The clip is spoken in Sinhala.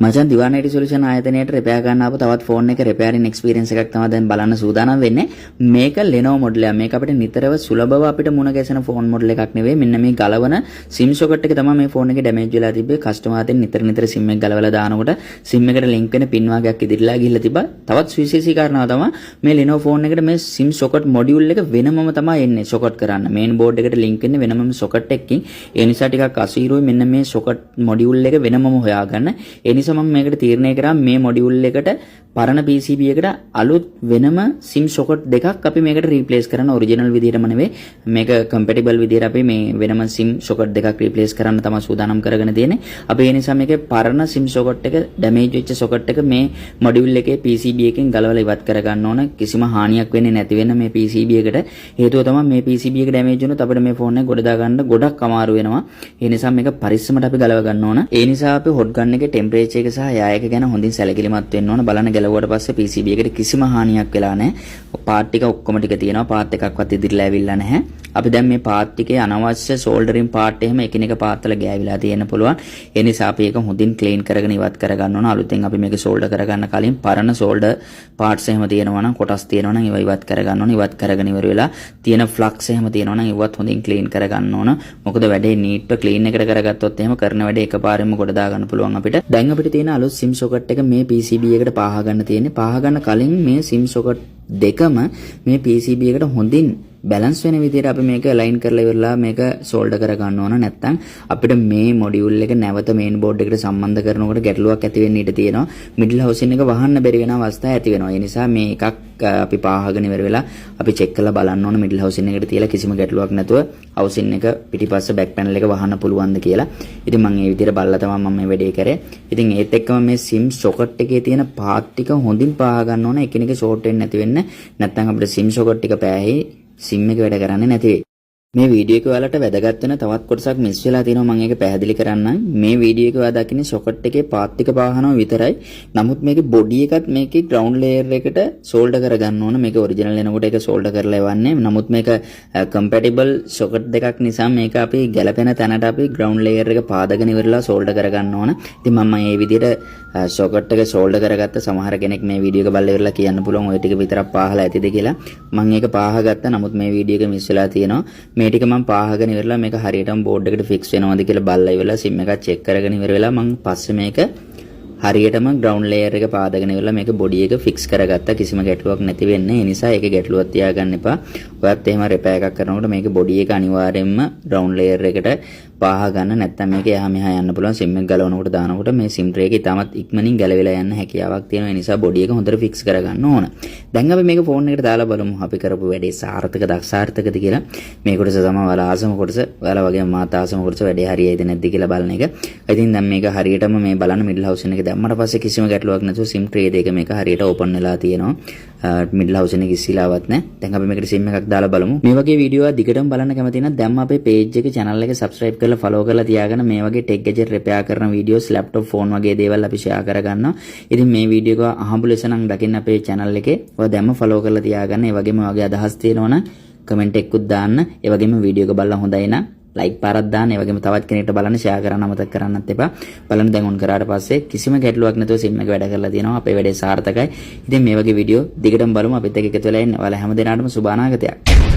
මචන් දිවාන IT සොලියුෂන් ආයතනයේට රිපෙයාර් ගන්න ආපු තවත් ෆෝන් එක රිපෙයාරින් එක්ස්පීරියන්ස් එකක් තමයි දැන් බලන්න සූදානම් වෙන්නේ. මේක Lenovo මොඩල් එකක්. මේක අපිට නිතරම සුලභව අපිට මුණ ගැසෙන ෆෝන් මොඩල් එකක් නෙවෙයි. මෙන්න මේ ගලවන SIM socket එක තමයි මේ ෆෝන් එකේ ඩැමේජ් වෙලා තිබ්බේ. කස්ටමර් අතෙන් නිතර SIM එක ගලවලා දානකොට SIM එකට ලින්ක් වෙන පින් වාගයක් ඉදිරියලා ගිහිල්ලා තිබ්බා. තවත් විශේෂී කාරණාව තමයි මේ Lenovo ෆෝන් එකට මේ SIM socket මොඩියුල් එක වෙනමම තමයි එන්නේ socket කරන්න. මේන් බෝඩ් එකට ලින්ක් වෙන්නේ වෙනමම socket එකකින්. ඒ නිසා ටිකක් අසීරුයි මෙන්න මේ socket මොඩියුල් එක වෙනමම හොයාගන්න. ඒ නිසා මම මේකට තීරණය කරා මේ මොඩියුල් එකට පරණ PCB එකට අලුත් වෙනම SIM socket දෙකක් අපි මේකට රීප්ලේස් කරන ඔරිජිනල් විදිහටම නෙවෙයි මේක කම්පැටිබල් විදිහට අපි මේ වෙනම SIM socket දෙකක් රීප්ලේස් කරන්න තමයි සූදානම් කරගෙන තියෙන්නේ. අපි ඒ නිසා මේකේ පරණ SIM socket එක ඩැමේජ් වෙච්ච socket එක මේ මොඩියුල් එකේ PCB එකෙන් ගලවලා ඉවත් කර ගන්න ඕන. කිසිම හානියක් වෙන්නේ නැති වෙන මේ PCB එකට. හේතුව තමයි මේ PCB එක ඩැමේජ් වුණොත් අපිට මේ ෆෝන් එක ගොඩ දා ගන්න ගොඩක් අමාරු වෙනවා. ඒ නිසා මේක පරිස්සමට අපි ගලව ගන්න ඕන. ඒ නිසා අපි හොට් ගන් එකේ ටෙම්පරේචර් එක සහ යායක ගැන හොඳින් සැලකිලිමත් වෙන්න ඕන. බලන්න ගැලවුවට පස්සේ PCB එකට කිසිම හානියක් වෙලා නැහැ. පාර්ට් ටික ඔක්කොම ටික තියෙනවා. පාර්ට් එකක්වත් ඉදිරියලා ඇවිල්ලා නැහැ. අපි දැන් මේ පාර්ට් ටිකේ අනවශ්‍ය සෝල්ඩරින් පාර්ට් එහෙම එකිනෙක පාර්ට් වල ගෑවිලා තියෙන්න පුළුවන්. ඒ නිසා අපි ඒක හොඳින් ක්ලීන් කරගෙන ඉවත් කර ගන්න ඕන. අලුතෙන් අපි මේක සෝල්ඩර් කරගන්න කලින් පරණ සෝල්ඩර් පාර්ට්ස් එහෙම තියෙනවා නම් කොටස් තියෙනවා නම් ඒවා ඉවත් කර ගන්න ඕන. ඉවත් කරගෙන ඉවර වෙලා තියෙන ෆ්ලක්ස් එහෙම තියෙනවා නම් ඒවත් හොඳින් ක්ලීන් කර ගන්න ඕන. මොකද වැඩේ නීට්ව ක්ලීන් එකට කරගත්තොත් එහෙම කරන වැඩේ එකපාරෙම ගොඩ දා ගන්න පුළුවන් අපිට. දැන් අපිට තියෙන අලුත් SIM socket එක මේ PCB එකට පාහ ගන්න තියෙන්නේ. පාහ ගන්න කලින් මේ SIM socket දෙකම මේ PCB එකට හොඳින් බැලන්ස් වෙන විදිහට අපි මේක අලයින් කරලා ඉවරලා මේක සෝල්ඩර් කර ගන්න ඕන. නැත්නම් අපිට මේ මොඩියුල් එක නැවත මේන් බෝඩ් එකට සම්බන්ධ කරනකොට ගැටලුවක් ඇති වෙන්න ඉඩ තියෙනවා. මිඩල් හවුසින් එක වහන්න බැරි වෙන අවස්ථා ඇති වෙනවා. ඒ නිසා මේ එකක් අපි පාහගෙන ඉවර වෙලා අපි චෙක් කරලා බලන්න ඕන මිඩල් හවුසින් එකට තියලා කිසිම ගැටලුවක් නැතුව හවුසින් එක පිටිපස්ස බෑක් පැනල් එක වහන්න පුළුවන්ද කියලා. ඉතින් මම මේ විදිහට බලලා තමයි මම මේ වැඩේ කරේ. ඉතින් ඒත් එක්කම මේ SIM socket එකේ තියෙන පාර්ට් ටික හොඳින් පාහ ගන්න ඕන. එකිනෙක ෂෝට් වෙන්නේ නැති වෙන්න. නැත්නම් අපිට SIM socket ටික පෑහි SIM එක වැඩ කරන්නේ නැති වෙයි. මේ වීඩියෝ එක ඔයාලට වැදගත් වෙන තවත් කොටසක් මිස් වෙලා තියෙනවා මම ඒක පැහැදිලි කරන්නම්. මේ වීඩියෝ එක ඔයා දකින්නේ socket එකේ පාත් ටික පාහනවා විතරයි. නමුත් මේකේ බොඩි එකත් මේකේ ground layer එකට solder කරගන්න ඕන. මේක ඔරිජිනල් එනකොට ඒක solder කරලා එවන්නේ. නමුත් මේක compatible socket දෙකක් නිසා මේක අපි ගැලපෙන තැනට අපි ground layer එක පාදගෙන ඉවරලා solder කරගන්න ඕන. ඉතින් මම මේ විදිහට socket එක solder කරගත්ත සමහර කෙනෙක් මේ වීඩියෝ එක බලලා ඉවරලා කියන්න පුළුවන් ඔය ටික විතරක් පාහලා ඇතිද කියලා. මම ඒක පාහගත්තා. නමුත් මේ වීඩියෝ එක මිස් වෙලා තියෙනවා. මේ ටික මම පාහගෙන ඉවරලා මේක හරියටම බෝඩ් එකට ෆික්ස් වෙනවද කියලා බලලා ඉවරලා SIM එකක් චෙක් කරගෙන ඉවර වෙලා මම පස්සේ මේක හරියටම ground layer එක පාදගෙන ඉවරලා මේක බොඩි එක ෆික්ස් කරගත්තා. කිසිම ගැටලුවක් නැති වෙන්නේ. ඒ නිසා ඒකේ ගැටලුවක් තියාගන්න එපා. ඔයත් එහෙම රිපෙයාර් එකක් කරනකොට මේක බොඩි එක අනිවාර්යයෙන්ම ground layer එකට පාහ ගන්න. නැත්නම් මේක එහා මෙහා යන්න පුළුවන්. SIM එක ගලවනකොට දානකොට මේ SIM tray එක ඉතාමත් ඉක්මනින් ගැලවිලා යන්න හැකියාවක් තියෙනවා. ඒ නිසා බොඩි එක හොඳට ෆික්ස් කරගන්න ඕන. දැන් අපි මේක ෆෝන් එකට දාලා බලමු අපි කරපු වැඩේ සාර්ථකද අසාර්ථකද කියලා. මේ කොටස තමයි ඔයාලා ආසම කොටස. ඔයාලා වගේම මාත් ආසම කොටස වැඩේ හරියයිද නැද්ද කියලා බලන එක. ඉතින් දැන් මේක හරියටම මේ බලන්න මිඩල් හවුසින් එක දැම්මට පස්සේ කිසිම ගැටලුවක් නැතුව SIM tray දෙක මේක හරියට ඕපන් වෙලා තියෙනවා. මිඩල් හවුසින් එක ඉස්සීලාවත් නැහැ. දැන් අපි මේකට SIM එකක් දාලා බලමු. මේ වගේ වීඩියෝ දිගටම බලන්න කැමති නම් දැන් අපේ page එකේ channel එක subscribe කරලා follow කරලා තියාගන්න. මේ වගේ tech gadget repair කරන videos laptop phone වගේ දේවල් අපි share කරගන්නවා. ඉතින් මේ වීඩියෝ එක අහඹු ලෙස නම් දකින්න අපේ channel එකේ ඔය දැම්ම follow කරලා තියාගන්න. ඒ වගේම වගේ අදහස් තියෙනවා නම් comment එකකුත් දාන්න. ඒ වගේම වීඩියෝ එක බලලා හොඳයි නම් like පාරක් දාන්න. ඒ වගේම තවත් කෙනෙක්ට බලන්න share කරන්න අමතක කරන්නත් එපා. බලන්න දැන් on කරාට පස්සේ කිසිම ගැටලුවක් නැතුව SIM එක වැඩ කරලා තියෙනවා. අපේ වැඩේ සාර්ථකයි. ඉතින් මේ වගේ වීඩියෝ දිගටම බලමු. අපිත් එක්ක එකතු වෙලා ඉන්න. ඔයාලා හැම දිනාටම සුබ අනාගතයක්.